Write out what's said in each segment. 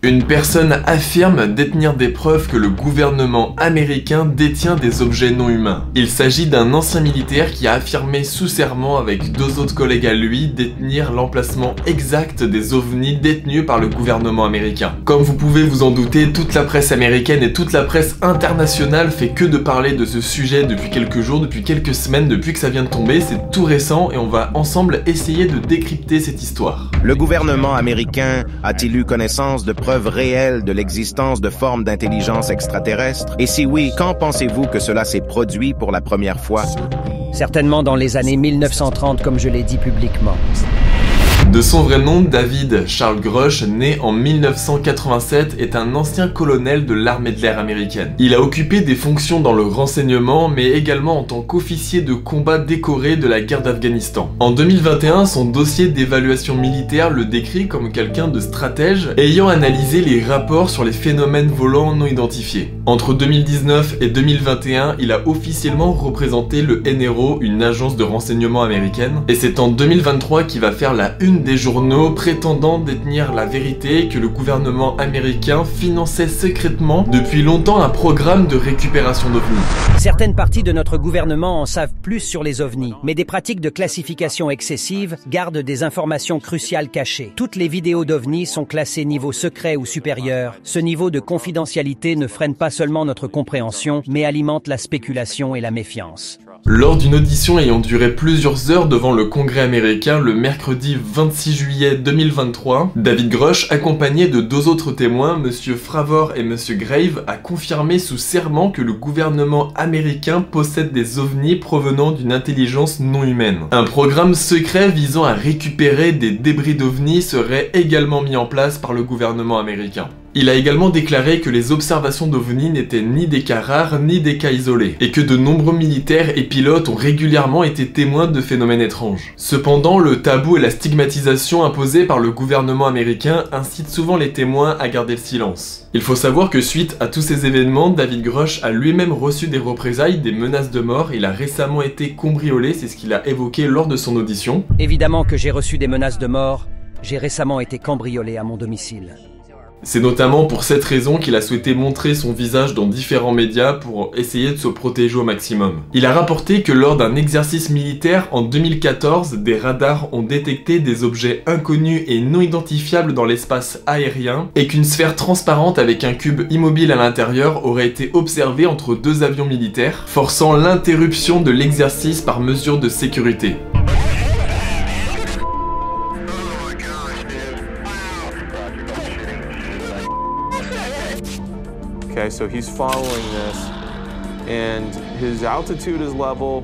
Une personne affirme détenir des preuves que le gouvernement américain détient des objets non humains. Il s'agit d'un ancien militaire qui a affirmé sous serment avec deux autres collègues à lui détenir l'emplacement exact des ovnis détenus par le gouvernement américain. Comme vous pouvez vous en douter, toute la presse américaine et toute la presse internationale fait que de parler de ce sujet depuis quelques jours, depuis quelques semaines, depuis que ça vient de tomber. C'est tout récent et on va ensemble essayer de décrypter cette histoire. Le gouvernement américain a-t-il eu connaissance de preuves réelles de l'existence de formes d'intelligence extraterrestre? Et si oui, quand pensez-vous que cela s'est produit pour la première fois? Certainement dans les années 1930, comme je l'ai dit publiquement. De son vrai nom, David Charles Grush, né en 1987, est un ancien colonel de l'armée de l'air américaine. Il a occupé des fonctions dans le renseignement, mais également en tant qu'officier de combat décoré de la guerre d'Afghanistan. En 2021, son dossier d'évaluation militaire le décrit comme quelqu'un de stratège, ayant analysé les rapports sur les phénomènes volants non identifiés. Entre 2019 et 2021, il a officiellement représenté le NRO, une agence de renseignement américaine, et c'est en 2023 qu'il va faire la une des journaux prétendant détenir la vérité que le gouvernement américain finançait secrètement depuis longtemps un programme de récupération d'ovnis. Certaines parties de notre gouvernement en savent plus sur les ovnis, mais des pratiques de classification excessive gardent des informations cruciales cachées. Toutes les vidéos d'ovnis sont classées niveau secret ou supérieur. Ce niveau de confidentialité ne freine pas seulement notre compréhension, mais alimente la spéculation et la méfiance. Lors d'une audition ayant duré plusieurs heures devant le Congrès américain le mercredi 26 juillet 2023, David Grush, accompagné de deux autres témoins, Monsieur Fravor et Monsieur Grave, a confirmé sous serment que le gouvernement américain possède des ovnis provenant d'une intelligence non humaine. Un programme secret visant à récupérer des débris d'ovnis serait également mis en place par le gouvernement américain. Il a également déclaré que les observations d'ovnis n'étaient ni des cas rares ni des cas isolés, et que de nombreux militaires et pilotes ont régulièrement été témoins de phénomènes étranges. Cependant, le tabou et la stigmatisation imposée par le gouvernement américain incitent souvent les témoins à garder le silence. Il faut savoir que suite à tous ces événements, David Grush a lui-même reçu des représailles, des menaces de mort. Il a récemment été cambriolé, c'est ce qu'il a évoqué lors de son audition. Évidemment que j'ai reçu des menaces de mort. J'ai récemment été cambriolé à mon domicile. C'est notamment pour cette raison qu'il a souhaité montrer son visage dans différents médias pour essayer de se protéger au maximum. Il a rapporté que lors d'un exercice militaire en 2014, des radars ont détecté des objets inconnus et non identifiables dans l'espace aérien et qu'une sphère transparente avec un cube immobile à l'intérieur aurait été observée entre deux avions militaires, forçant l'interruption de l'exercice par mesure de sécurité. Okay, so he's following this, and his altitude is level.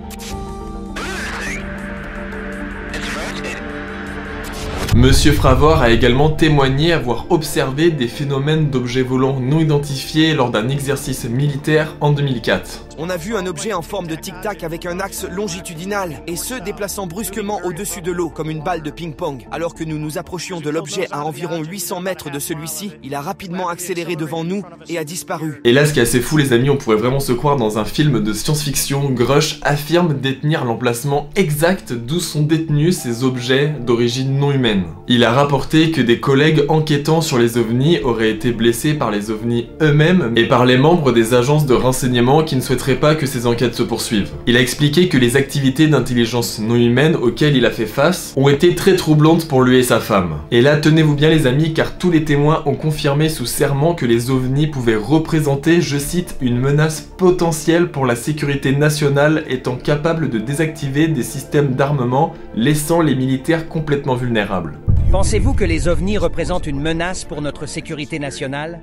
Monsieur Fravor a également témoigné avoir observé des phénomènes d'objets volants non identifiés lors d'un exercice militaire en 2004. On a vu un objet en forme de tic-tac avec un axe longitudinal, et ce déplaçant brusquement au-dessus de l'eau, comme une balle de ping-pong. Alors que nous nous approchions de l'objet à environ 800 mètres de celui-ci, il a rapidement accéléré devant nous et a disparu. Et là, ce qui est assez fou les amis, on pourrait vraiment se croire dans un film de science-fiction. Grush affirme détenir l'emplacement exact d'où sont détenus ces objets d'origine non humaine. Il a rapporté que des collègues enquêtant sur les ovnis auraient été blessés par les ovnis eux-mêmes et par les membres des agences de renseignement qui ne souhaiteraient pas que ces enquêtes se poursuivent. Il a expliqué que les activités d'intelligence non humaine auxquelles il a fait face ont été très troublantes pour lui et sa femme. Et là, tenez-vous bien les amis, car tous les témoins ont confirmé sous serment que les ovnis pouvaient représenter, je cite, une menace potentielle pour la sécurité nationale étant capable de désactiver des systèmes d'armement, laissant les militaires complètement vulnérables. Pensez-vous que les ovnis représentent une menace pour notre sécurité nationale?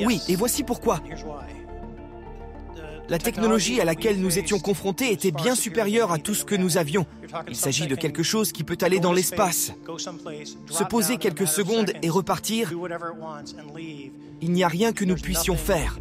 Oui, et voici pourquoi. La technologie à laquelle nous étions confrontés était bien supérieure à tout ce que nous avions. Il s'agit de quelque chose qui peut aller dans l'espace, se poser quelques secondes et repartir. Il n'y a rien que nous puissions faire.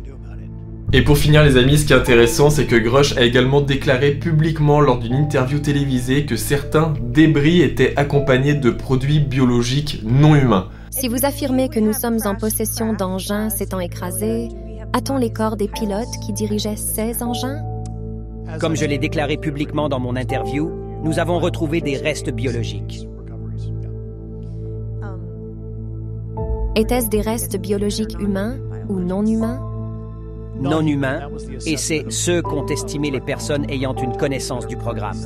Et pour finir les amis, ce qui est intéressant, c'est que Grush a également déclaré publiquement lors d'une interview télévisée que certains débris étaient accompagnés de produits biologiques non humains. Si vous affirmez que nous sommes en possession d'engins s'étant écrasés, a-t-on les corps des pilotes qui dirigeaient ces engins? Comme je l'ai déclaré publiquement dans mon interview, nous avons retrouvé des restes biologiques. Étaient-ce des restes biologiques humains ou non humains? Non humains, et c'est ceux qu'ont estimé les personnes ayant une connaissance du programme.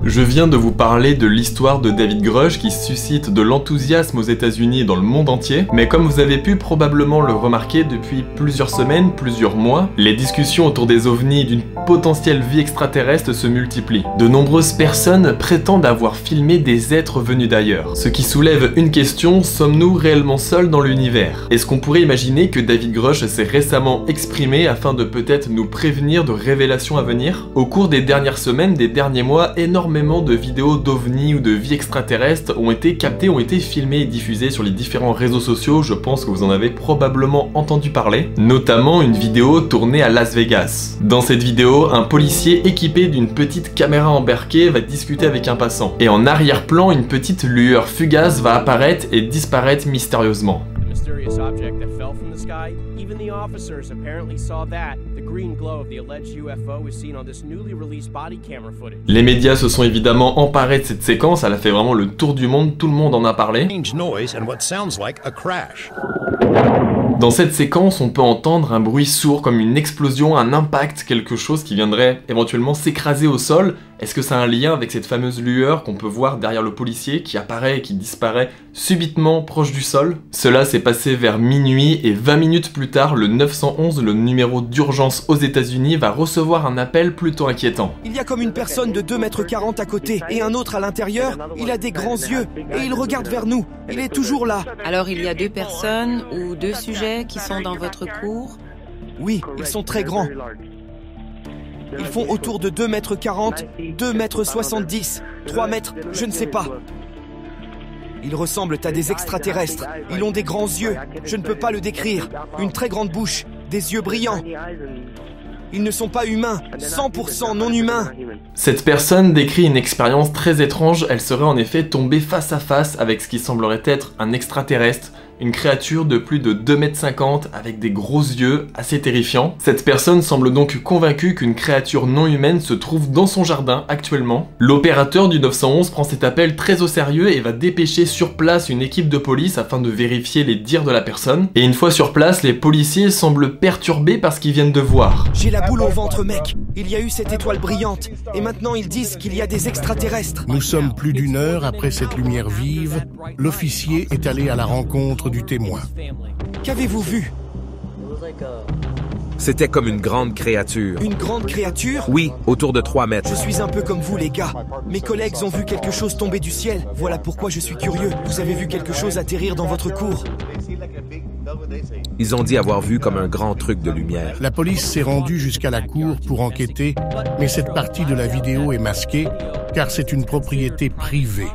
Je viens de vous parler de l'histoire de David Grusch qui suscite de l'enthousiasme aux États-Unis et dans le monde entier, mais comme vous avez pu probablement le remarquer depuis plusieurs semaines, plusieurs mois, les discussions autour des ovnis et d'une potentielle vie extraterrestre se multiplient. De nombreuses personnes prétendent avoir filmé des êtres venus d'ailleurs. Ce qui soulève une question, sommes-nous réellement seuls dans l'univers? Est-ce qu'on pourrait imaginer que David Grusch s'est récemment exprimé afin de peut-être nous prévenir de révélations à venir? Au cours des dernières semaines, des derniers mois, énormément de vidéos d'ovnis ou de vie extraterrestre ont été captées, ont été filmées et diffusées sur les différents réseaux sociaux, je pense que vous en avez probablement entendu parler, notamment une vidéo tournée à Las Vegas. Dans cette vidéo, un policier équipé d'une petite caméra embarquée va discuter avec un passant, et en arrière-plan, une petite lueur fugace va apparaître et disparaître mystérieusement. Mysterious object that fell from the sky. Even the officers apparently saw that. The green glow of the alleged UFO is seen on this newly released body camera footage. Les médias se sont évidemment emparés de cette séquence, elle a fait vraiment le tour du monde, tout le monde en a parlé. Dans cette séquence, on peut entendre un bruit sourd comme une explosion, un impact, quelque chose qui viendrait éventuellement s'écraser au sol. Est-ce que ça a un lien avec cette fameuse lueur qu'on peut voir derrière le policier qui apparaît et qui disparaît subitement proche du sol? Cela s'est passé vers minuit et 20 minutes plus tard, le 911, le numéro d'urgence aux États-Unis, va recevoir un appel plutôt inquiétant. Il y a comme une personne de 2,40 m à côté et un autre à l'intérieur. Il a des grands yeux et il regarde vers nous. Il est toujours là. Alors il y a 2 personnes ou 2 sujets qui sont dans votre cour? Oui, ils sont très grands. Ils font autour de 2,40 m, 2,70 m, 3 mètres, je ne sais pas. Ils ressemblent à des extraterrestres. Ils ont des grands yeux, je ne peux pas le décrire. Une très grande bouche, des yeux brillants. Ils ne sont pas humains, 100% non humains. Cette personne décrit une expérience très étrange, elle serait en effet tombée face à face avec ce qui semblerait être un extraterrestre, une créature de plus de 2,50 m avec des gros yeux assez terrifiants. Cette personne semble donc convaincue qu'une créature non humaine se trouve dans son jardin actuellement. L'opérateur du 911 prend cet appel très au sérieux et va dépêcher sur place une équipe de police afin de vérifier les dires de la personne. Et une fois sur place, les policiers semblent perturbés par ce qu'ils viennent de voir. J'ai la boule au ventre, mec. Il y a eu cette étoile brillante et maintenant ils disent qu'il y a des extraterrestres. Nous sommes plus d'1 heure après cette lumière vive. L'officier est allé à la rencontre du témoin. Qu'avez-vous vu? C'était comme une grande créature. Une grande créature? Oui, autour de 3 mètres. Je suis un peu comme vous, les gars. Mes collègues ont vu quelque chose tomber du ciel. Voilà pourquoi je suis curieux. Vous avez vu quelque chose atterrir dans votre cour? Ils ont dit avoir vu comme un grand truc de lumière. La police s'est rendue jusqu'à la cour pour enquêter, mais cette partie de la vidéo est masquée, car c'est une propriété privée.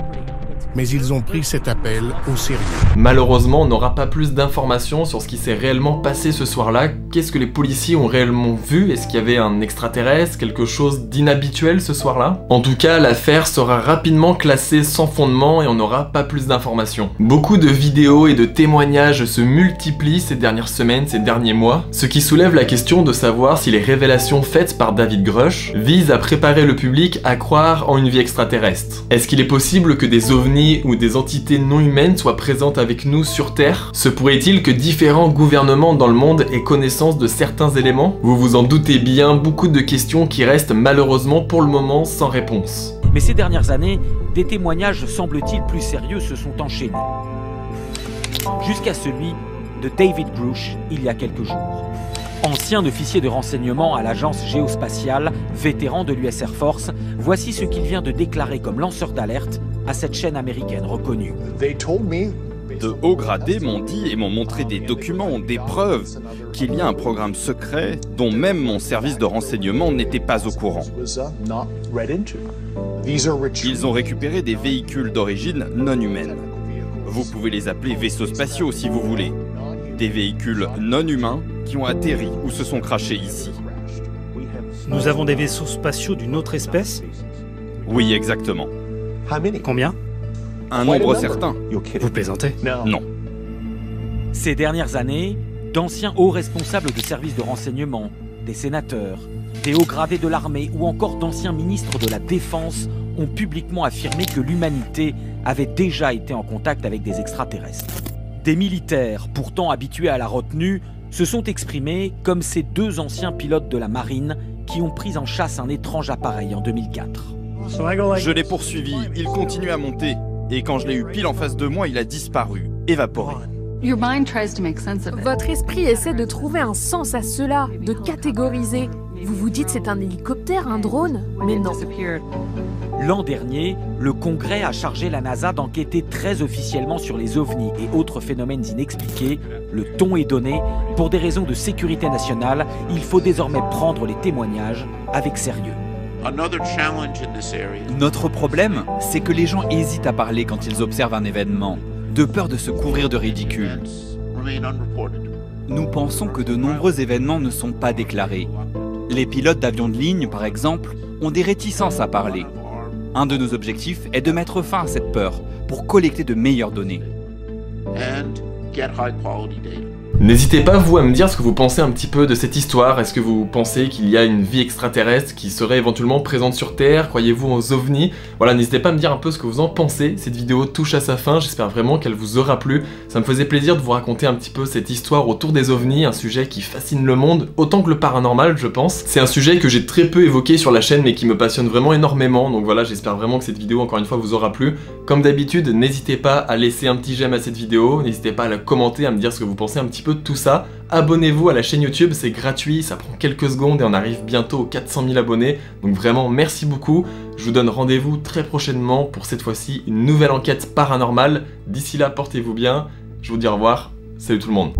Mais ils ont pris cet appel au sérieux. Malheureusement, on n'aura pas plus d'informations sur ce qui s'est réellement passé ce soir-là. Qu'est-ce que les policiers ont réellement vu? Est-ce qu'il y avait un extraterrestre, quelque chose d'inhabituel ce soir-là? En tout cas, l'affaire sera rapidement classée sans fondement et on n'aura pas plus d'informations. Beaucoup de vidéos et de témoignages se multiplient ces dernières semaines, ces derniers mois, ce qui soulève la question de savoir si les révélations faites par David Grusch visent à préparer le public à croire en une vie extraterrestre. Est-ce qu'il est possible que des ovnis ou des entités non humaines soient présentes avec nous sur Terre? Se pourrait-il que différents gouvernements dans le monde aient connaissance de certains éléments? Vous vous en doutez bien, beaucoup de questions qui restent malheureusement pour le moment sans réponse. Mais ces dernières années, des témoignages semble-t-il plus sérieux se sont enchaînés. Jusqu'à celui de David Grusch il y a quelques jours. Ancien officier de renseignement à l'agence géospatiale, vétéran de l'US Air Force, voici ce qu'il vient de déclarer comme lanceur d'alerte à cette chaîne américaine reconnue. De hauts gradés m'ont dit et m'ont montré des documents, des preuves, qu'il y a un programme secret dont même mon service de renseignement n'était pas au courant. Ils ont récupéré des véhicules d'origine non humaine. Vous pouvez les appeler vaisseaux spatiaux si vous voulez. Des véhicules non humains qui ont atterri ou se sont crashés ici. Nous avons des vaisseaux spatiaux d'une autre espèce? Oui, exactement. Combien? Un nombre certain. Vous plaisantez? Non. Ces dernières années, d'anciens hauts responsables de services de renseignement, des sénateurs, des hauts gradés de l'armée ou encore d'anciens ministres de la Défense ont publiquement affirmé que l'humanité avait déjà été en contact avec des extraterrestres. Des militaires, pourtant habitués à la retenue, se sont exprimés comme ces 2 anciens pilotes de la marine qui ont pris en chasse un étrange appareil en 2004. Je l'ai poursuivi, il continue à monter. Et quand je l'ai eu pile en face de moi, il a disparu, évaporé. Votre esprit essaie de trouver un sens à cela, de catégoriser. Vous vous dites c'est un hélicoptère, un drone? Mais non. L'an dernier, le Congrès a chargé la NASA d'enquêter très officiellement sur les ovnis et autres phénomènes inexpliqués. Le ton est donné. Pour des raisons de sécurité nationale, il faut désormais prendre les témoignages avec sérieux. Notre problème, c'est que les gens hésitent à parler quand ils observent un événement, de peur de se couvrir de ridicule. Nous pensons que de nombreux événements ne sont pas déclarés. Les pilotes d'avions de ligne, par exemple, ont des réticences à parler. Un de nos objectifs est de mettre fin à cette peur pour collecter de meilleures données. N'hésitez pas, vous, à me dire ce que vous pensez un petit peu de cette histoire. Est-ce que vous pensez qu'il y a une vie extraterrestre qui serait éventuellement présente sur Terre? Croyez-vous aux ovnis? Voilà, n'hésitez pas à me dire un peu ce que vous en pensez. Cette vidéo touche à sa fin, j'espère vraiment qu'elle vous aura plu. Ça me faisait plaisir de vous raconter un petit peu cette histoire autour des ovnis, un sujet qui fascine le monde, autant que le paranormal, je pense. C'est un sujet que j'ai très peu évoqué sur la chaîne, mais qui me passionne vraiment énormément. Donc voilà, j'espère vraiment que cette vidéo, encore une fois, vous aura plu. Comme d'habitude, n'hésitez pas à laisser un petit j'aime à cette vidéo, n'hésitez pas à la commenter, à me dire ce que vous pensez un petit peu de tout ça. Abonnez-vous à la chaîne YouTube, c'est gratuit, ça prend quelques secondes et on arrive bientôt aux 400 000 abonnés. Donc vraiment, merci beaucoup. Je vous donne rendez-vous très prochainement pour cette fois-ci une nouvelle enquête paranormale. D'ici là, portez-vous bien. Je vous dis au revoir. Salut tout le monde.